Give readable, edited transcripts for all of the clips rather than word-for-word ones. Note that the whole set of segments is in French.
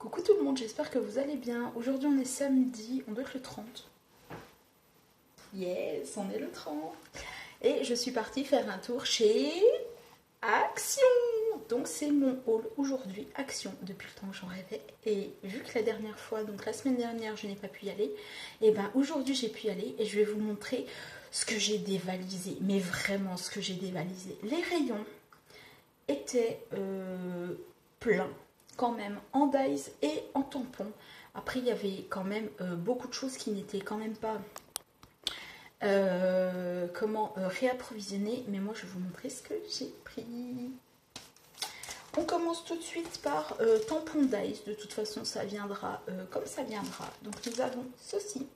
Coucou tout le monde, j'espère que vous allez bien. Aujourd'hui on est samedi, on doit être le 30. Yes, on est le 30. Et je suis partie faire un tour chez Action. Donc c'est mon haul aujourd'hui, Action, depuis le temps que j'en rêvais. Et vu que la dernière fois, donc la semaine dernière, je n'ai pas pu y aller, et ben aujourd'hui j'ai pu y aller et je vais vous montrer ce que j'ai dévalisé. Mais vraiment ce que j'ai dévalisé. Les rayons étaient pleins quand même en dyes et en tampons. Après il y avait quand même beaucoup de choses qui n'étaient quand même pas réapprovisionnées, mais moi je vais vous montrer ce que j'ai pris. On commence tout de suite par tampon dyes. De toute façon ça viendra comme ça viendra. Donc nous avons ceci.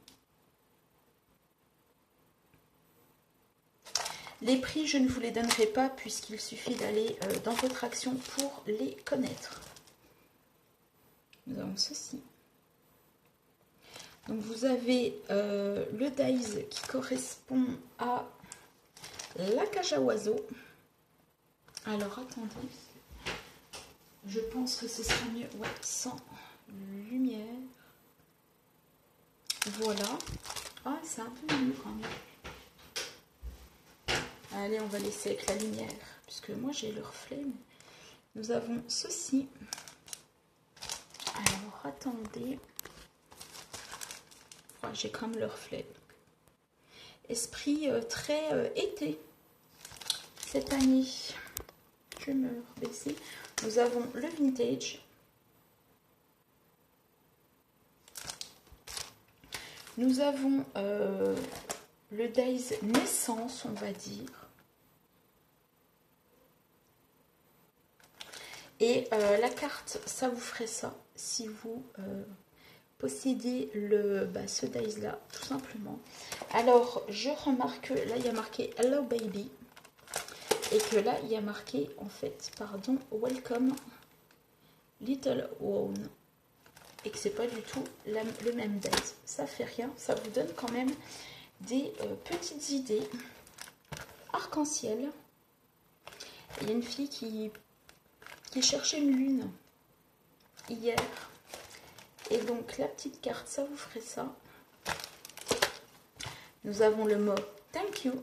Les prix je ne vous les donnerai pas puisqu'il suffit d'aller dans votre Action pour les connaître. Nous avons ceci. Donc vous avez le dyes qui correspond à la cage à oiseaux. Alors attendez, je pense que ce sera mieux sans lumière. Voilà. Ah, c'est un peu mieux quand même. Allez, on va laisser avec la lumière, puisque moi j'ai le reflet. Nous avons ceci. Alors attendez. J'ai quand même le reflet. Esprit très été cette année. Je me rebaisser. Nous avons le vintage. Nous avons le Days naissance, on va dire. Et la carte, ça vous ferait ça si vous possédez ce Days là, tout simplement. Alors, je remarque que là, il y a marqué Hello Baby. Et que là, il y a marqué, en fait, pardon, Welcome Little One. Et que c'est pas du tout le même Days. Ça fait rien, ça vous donne quand même des petites idées. Arc-en-ciel. Il y a une fille qui cherchait une lune hier. Et donc, la petite carte, ça vous ferait ça. Nous avons le mot Thank you.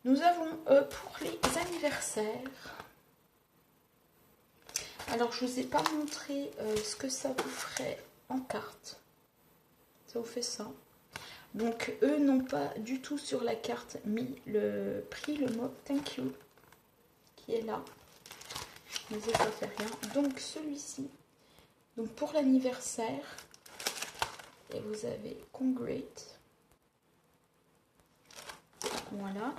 Nous avons pour les anniversaires. Alors, je ne vous ai pas montré ce que ça vous ferait en carte. Ça vous fait ça. Donc, eux n'ont pas du tout sur la carte mis le prix, le mot Thank you, qui est là. Mais ça ne fait rien. Donc, celui-ci. Donc, pour l'anniversaire, et vous avez Congrate. Voilà.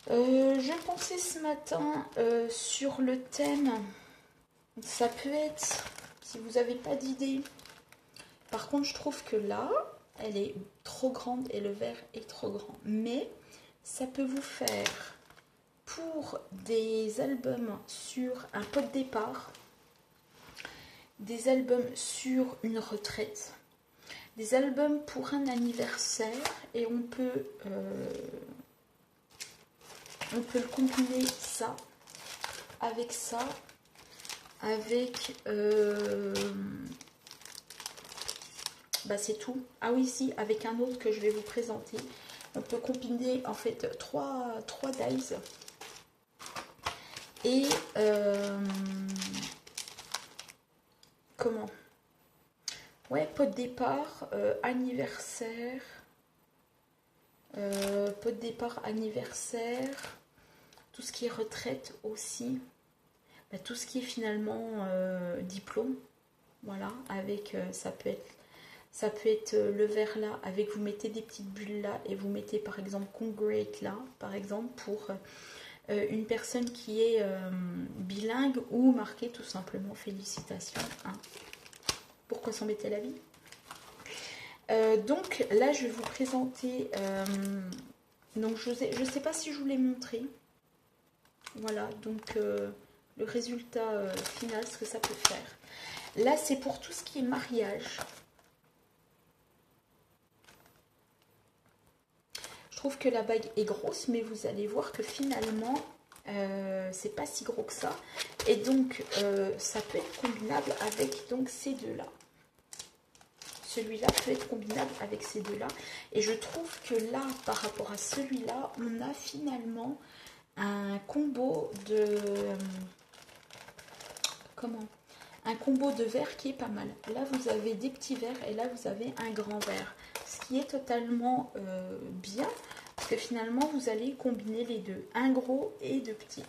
Je pensais ce matin sur le thème. Ça peut être, si vous n'avez pas d'idée. Par contre, je trouve que là, elle est trop grande et le vert est trop grand. Mais ça peut vous faire pour des albums sur un pot de départ, des albums sur une retraite, des albums pour un anniversaire, et on peut le combiner ça, avec c'est tout. Ah oui, si, avec un autre que je vais vous présenter. On peut combiner en fait trois dies. Et comment? Ouais, pot de départ, anniversaire. Pot de départ, anniversaire. Tout ce qui est retraite aussi. Tout ce qui est finalement diplôme. Voilà, avec ça peut être le vert là, avec vous mettez des petites bulles là et vous mettez par exemple Congrate là, par exemple pour une personne qui est bilingue, ou marqué tout simplement félicitations. Hein. Pourquoi s'embêter la vie? Donc là je vais vous présenter, donc je sais pas si je vous l'ai montré. Voilà, donc le résultat final, ce que ça peut faire. Là c'est pour tout ce qui est mariage. Je trouve que la bague est grosse, mais vous allez voir que finalement, C'est pas si gros que ça. Et donc, ça peut être combinable avec donc, ces deux-là. Celui-là peut être combinable avec ces deux-là. Et je trouve que là, par rapport à celui-là, on a finalement un combo de... comment? Un combo de verres qui est pas mal. Là, vous avez des petits verres et là, vous avez un grand verre. Ce qui est totalement bien. Parce que finalement, vous allez combiner les deux. Un gros et deux petits.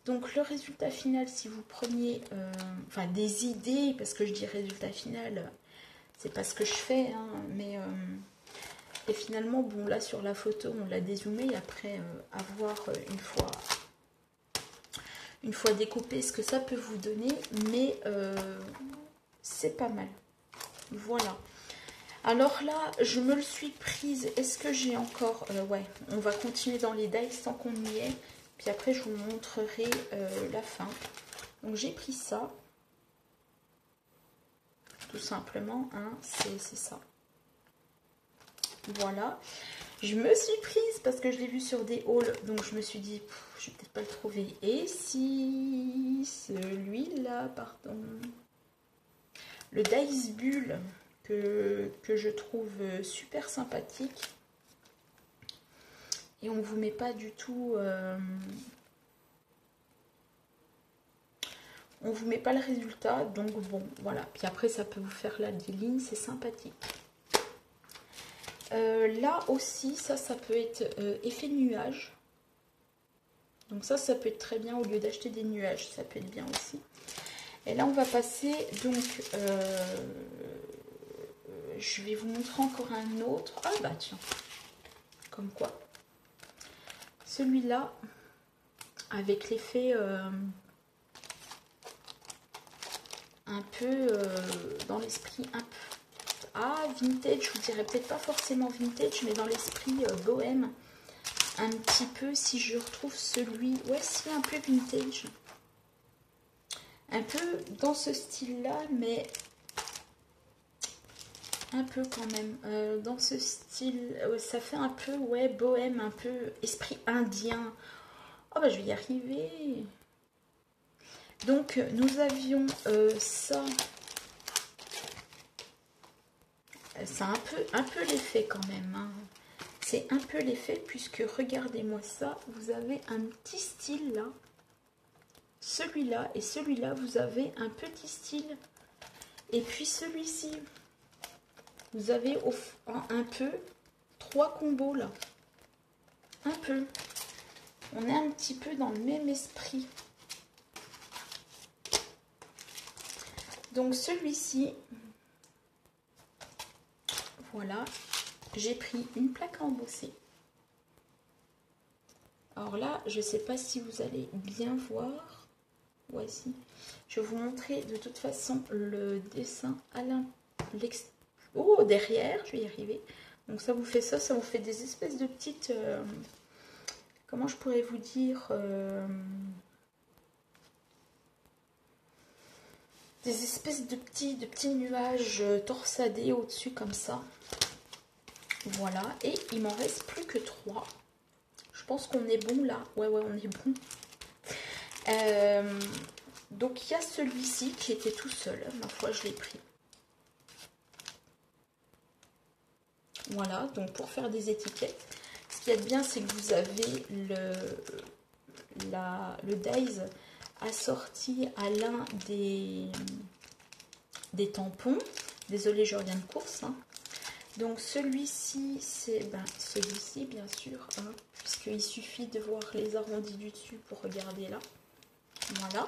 Donc, le résultat final, si vous preniez enfin, des idées, parce que je dis résultat final, c'est pas ce que je fais, hein, mais... et finalement, bon, là, sur la photo, on l'a dézoomé. Et après, à voir une fois découpé ce que ça peut vous donner. Mais c'est pas mal. Voilà. Alors là, je me le suis prise. Est-ce que j'ai encore... ouais, on va continuer dans les dies tant qu'on y est. Puis après, je vous montrerai la fin. Donc, j'ai pris ça. Tout simplement, hein, c'est ça. Voilà. Je me suis prise parce que je l'ai vu sur des hauls. Donc, je me suis dit, je vais peut-être pas le trouver. Et si celui-là, pardon. Le Dice Bull que je trouve super sympathique. Et on ne vous met pas du tout... on vous met pas le résultat. Donc bon, voilà. Puis après, ça peut vous faire là des lignes. C'est sympathique. Là aussi, ça peut être effet nuage. Donc ça peut être très bien au lieu d'acheter des nuages. Ça peut être bien aussi. Et là, on va passer donc... je vais vous montrer encore un autre. Ah bah tiens. Comme quoi. Celui-là, avec l'effet un peu dans l'esprit un peu... Ah, vintage, je vous dirais peut-être pas forcément vintage, mais dans l'esprit bohème. Un petit peu, si je retrouve celui... Ouais, si, un peu vintage. Un peu dans ce style-là, mais... un peu quand même. Dans ce style, ça fait un peu, ouais, bohème, un peu esprit indien. Oh, bah, je vais y arriver. Donc, nous avions ça... C'est un peu l'effet quand même. Hein. C'est un peu l'effet puisque regardez-moi ça. Vous avez un petit style là. Celui-là et celui-là, vous avez un petit style. Et puis celui-ci, vous avez un peu 3 combos là. Un peu. On est un petit peu dans le même esprit. Donc celui-ci... Voilà, j'ai pris une plaque à embosser. Alors là, je ne sais pas si vous allez bien voir. Voici. Je vais vous montrer de toute façon le dessin à derrière. Je vais y arriver. Donc ça vous fait ça, ça vous fait des espèces de petites... comment je pourrais vous dire des espèces de petits nuages torsadés au-dessus comme ça. Voilà, et il m'en reste plus que 3. Je pense qu'on est bon là. Ouais, on est bon. Donc, il y a celui-ci qui était tout seul. Ma foi, je l'ai pris. Voilà, donc pour faire des étiquettes. Ce qu'il y a de bien, c'est que vous avez le Dies assorti à l'un des tampons. Désolée, je reviens de course. Hein. Donc celui-ci, c'est celui-ci bien sûr, hein, puisqu'il suffit de voir les arrondis du dessus pour regarder là. Voilà.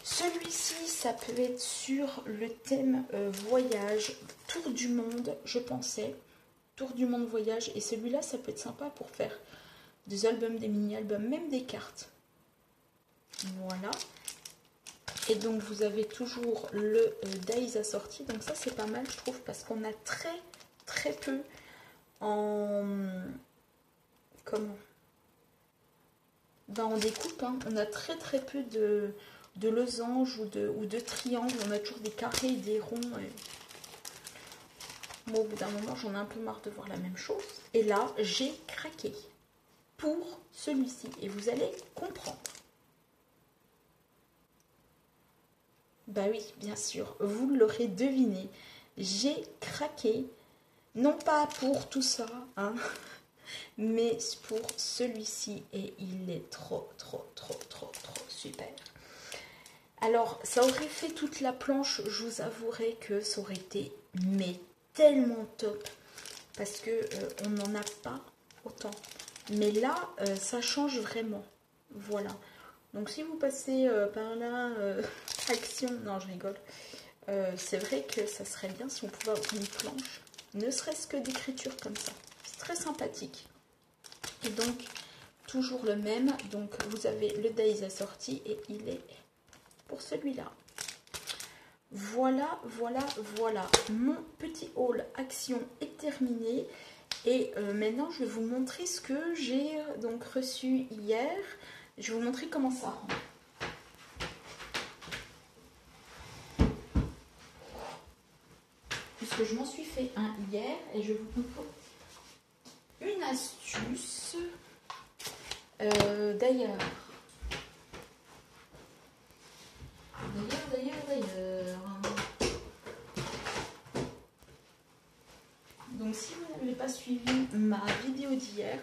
Celui-ci, ça peut être sur le thème voyage, tour du monde, je pensais. Tour du monde voyage. Et celui-là, ça peut être sympa pour faire des albums, des mini-albums, même des cartes. Voilà. Et donc, vous avez toujours le Dies assorti. Donc ça, c'est pas mal, je trouve, parce qu'on a très peu en... Comment? Ben, en découpe, hein. On a très peu de losanges ou de triangles. On a toujours des carrés et des ronds. Et... Bon, au bout d'un moment, j'en ai un peu marre de voir la même chose. Et là, j'ai craqué. pour celui-ci et vous allez comprendre. Bah oui, bien sûr, vous l'aurez deviné, j'ai craqué, non pas pour tout ça, hein, mais pour celui-ci et il est trop super. Alors, ça aurait fait toute la planche, je vous avouerai que ça aurait été mais tellement top parce que on n'en a pas autant. Mais là, ça change vraiment. Voilà. Donc si vous passez par là, Action, non je rigole. C'est vrai que ça serait bien si on pouvait avoir une planche, ne serait-ce que d'écriture comme ça. C'est très sympathique. Et donc, toujours le même. Donc vous avez le Days assorti et il est pour celui-là. Voilà. Mon petit haul Action est terminé. Et maintenant, je vais vous montrer ce que j'ai donc reçu hier. Je vais vous montrer comment ça rend. Puisque je m'en suis fait un hier et je vous montre une astuce. D'ailleurs. Donc si vous n'avez pas suivi ma vidéo d'hier,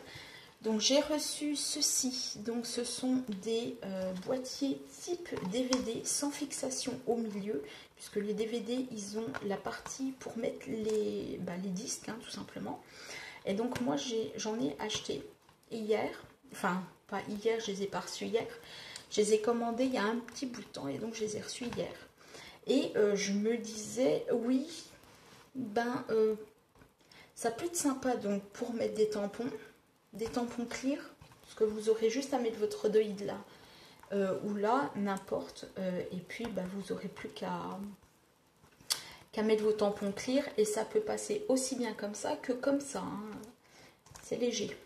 donc j'ai reçu ceci. Donc ce sont des boîtiers type DVD sans fixation au milieu, puisque les DVD ils ont la partie pour mettre les disques, hein, tout simplement. Et donc moi j'en ai acheté hier, enfin pas hier, je les ai pas reçus hier. Je les ai commandés il y a un petit bout de temps et donc je les ai reçus hier. Et je me disais, oui, ça peut être sympa donc pour mettre des tampons clear, parce que vous aurez juste à mettre votre doïde là, ou là, n'importe, et puis vous aurez plus qu'à mettre vos tampons clear, et ça peut passer aussi bien comme ça que comme ça, hein. C'est léger.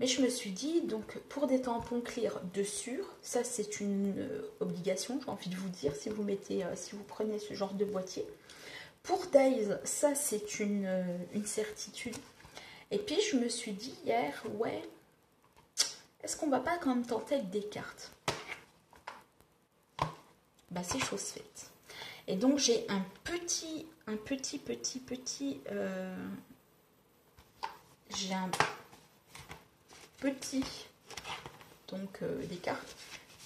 Mais je me suis dit, donc pour des tampons clear de sûr, ça c'est une obligation, j'ai envie de vous dire, si vous prenez ce genre de boîtier. Pour Days, ça c'est une certitude. Et puis je me suis dit hier, ouais, est-ce qu'on va pas quand même tenter avec des cartes? C'est chose faite. Et donc j'ai un petit, j'ai un petit, donc des cartes.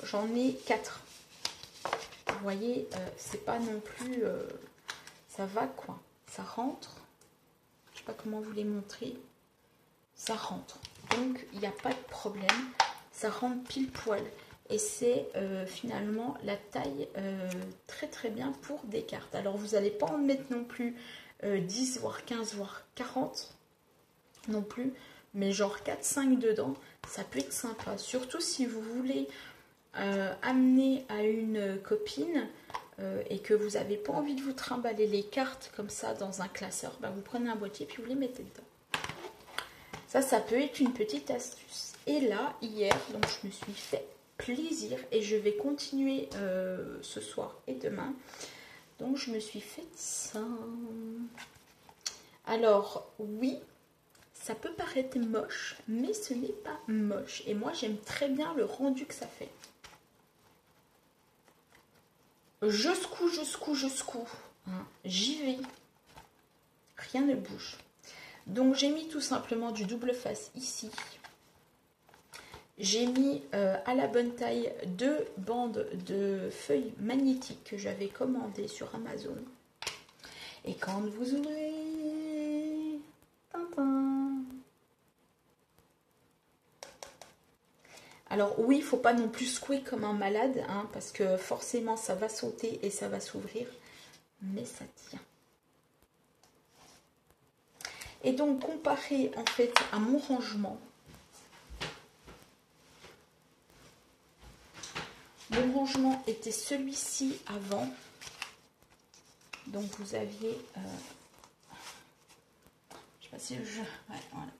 J'en ai 4. Vous voyez, c'est pas non plus, ça va quoi, ça rentre. Je sais pas comment vous les montrer. Ça rentre. Donc, il n'y a pas de problème. Ça rentre pile poil. Et c'est finalement la taille très bien pour des cartes. Alors, vous n'allez pas en mettre non plus 10, voire 15, voire 40 non plus. Mais genre 4-5 dedans, ça peut être sympa. Surtout si vous voulez amener à une copine et que vous n'avez pas envie de vous trimballer les cartes comme ça dans un classeur. Vous prenez un boîtier puis vous les mettez dedans. Ça peut être une petite astuce. Et là, hier, donc je me suis fait plaisir et je vais continuer ce soir et demain. Donc, je me suis fait ça. Alors, oui, ça peut paraître moche, mais ce n'est pas moche. Et moi, j'aime très bien le rendu que ça fait. Je secoue. Hein, j'y vais. Rien ne bouge. Donc j'ai mis tout simplement du double face ici. J'ai mis à la bonne taille 2 bandes de feuilles magnétiques que j'avais commandées sur Amazon. Et quand vous aurez... Alors oui, il ne faut pas non plus secouer comme un malade, hein, parce que forcément ça va sauter et ça va s'ouvrir. Mais ça tient. Et donc, comparé en fait à mon rangement, mon rangement était celui-ci avant. Donc, vous aviez, je sais pas si je, ouais, voilà.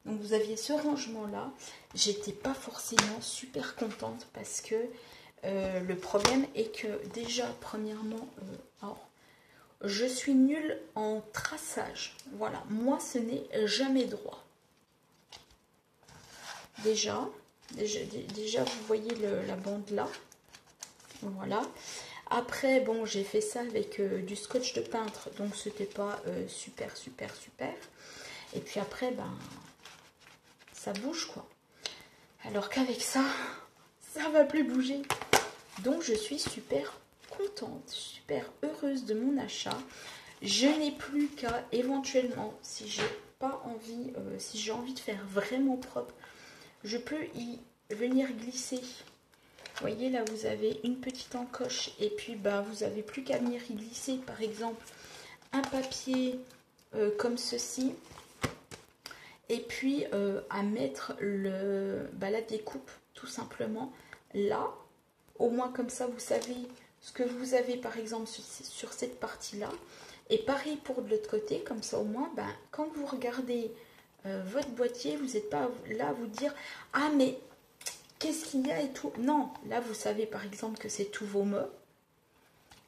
Donc, vous aviez ce rangement-là. J'étais pas forcément super contente parce que le problème est que déjà, premièrement, je suis nulle en traçage. Voilà, moi ce n'est jamais droit. déjà, vous voyez la bande là. Voilà. Après, bon, j'ai fait ça avec du scotch de peintre, donc c'était pas super. Et puis après, ben, ça bouge quoi. Alors qu'avec ça, ça va plus bouger. Donc je suis super contente, super heureuse de mon achat. Je n'ai plus qu'à éventuellement, si j'ai pas envie, si j'ai envie de faire vraiment propre, je peux y venir glisser. Vous voyez là, vous avez une petite encoche et puis bah vous avez plus qu'à venir y glisser par exemple un papier comme ceci. Et puis à mettre la découpe tout simplement là. Au moins comme ça vous savez ce que vous avez par exemple sur cette partie là. Et pareil pour de l'autre côté, comme ça au moins ben, quand vous regardez votre boîtier, vous n'êtes pas là à vous dire « Ah mais qu'est-ce qu'il y a et tout ?» Non, là vous savez par exemple que c'est tous vos mots.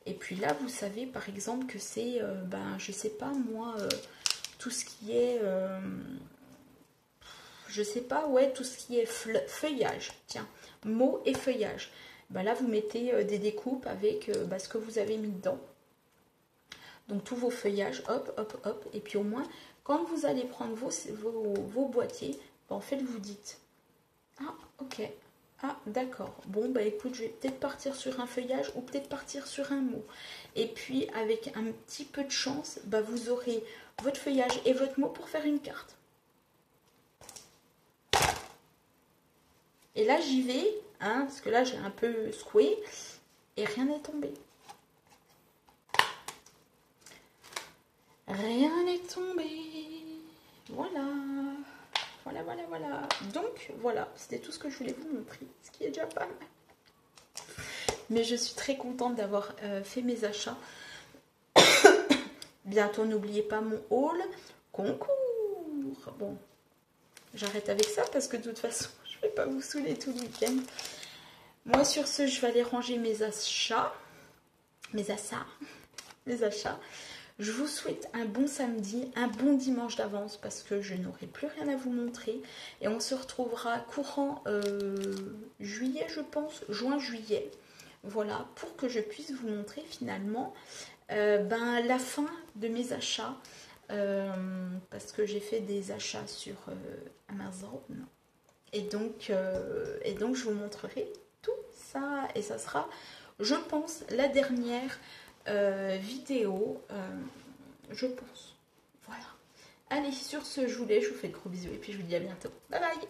Et puis là vous savez par exemple que c'est, ben je sais pas moi, tout ce qui est... je sais pas, ouais, tout ce qui est feuillage, tiens, mots et feuillage. Ben là, vous mettez des découpes avec ce que vous avez mis dedans. Donc, tous vos feuillages, hop, hop, hop. Et puis, au moins, quand vous allez prendre vos boîtiers, ben, en fait, vous dites, ah, ok, ah, d'accord. Bon, bah écoute, je vais peut-être partir sur un feuillage ou peut-être partir sur un mot. Et puis, avec un petit peu de chance, bah, vous aurez votre feuillage et votre mot pour faire une carte. Et là, j'y vais, hein, parce que là, j'ai un peu secoué et rien n'est tombé. Rien n'est tombé. Voilà. Voilà. Donc, voilà, c'était tout ce que je voulais vous montrer, ce qui est déjà pas mal. Mais je suis très contente d'avoir fait mes achats. Bientôt, n'oubliez pas mon haul concours. Bon, j'arrête avec ça parce que de toute façon, je ne vais pas vous saouler tout le week-end. Moi, sur ce, je vais aller ranger mes achats. Je vous souhaite un bon samedi, un bon dimanche d'avance parce que je n'aurai plus rien à vous montrer. Et on se retrouvera courant juillet, je pense, juin-juillet. Voilà, pour que je puisse vous montrer finalement la fin de mes achats. Parce que j'ai fait des achats sur Amazon. Et donc, je vous montrerai tout ça. Et ça sera, je pense, la dernière vidéo. Je pense. Voilà. Allez, sur ce, je vous laisse. Je vous fais de gros bisous. Et puis, je vous dis à bientôt. Bye bye.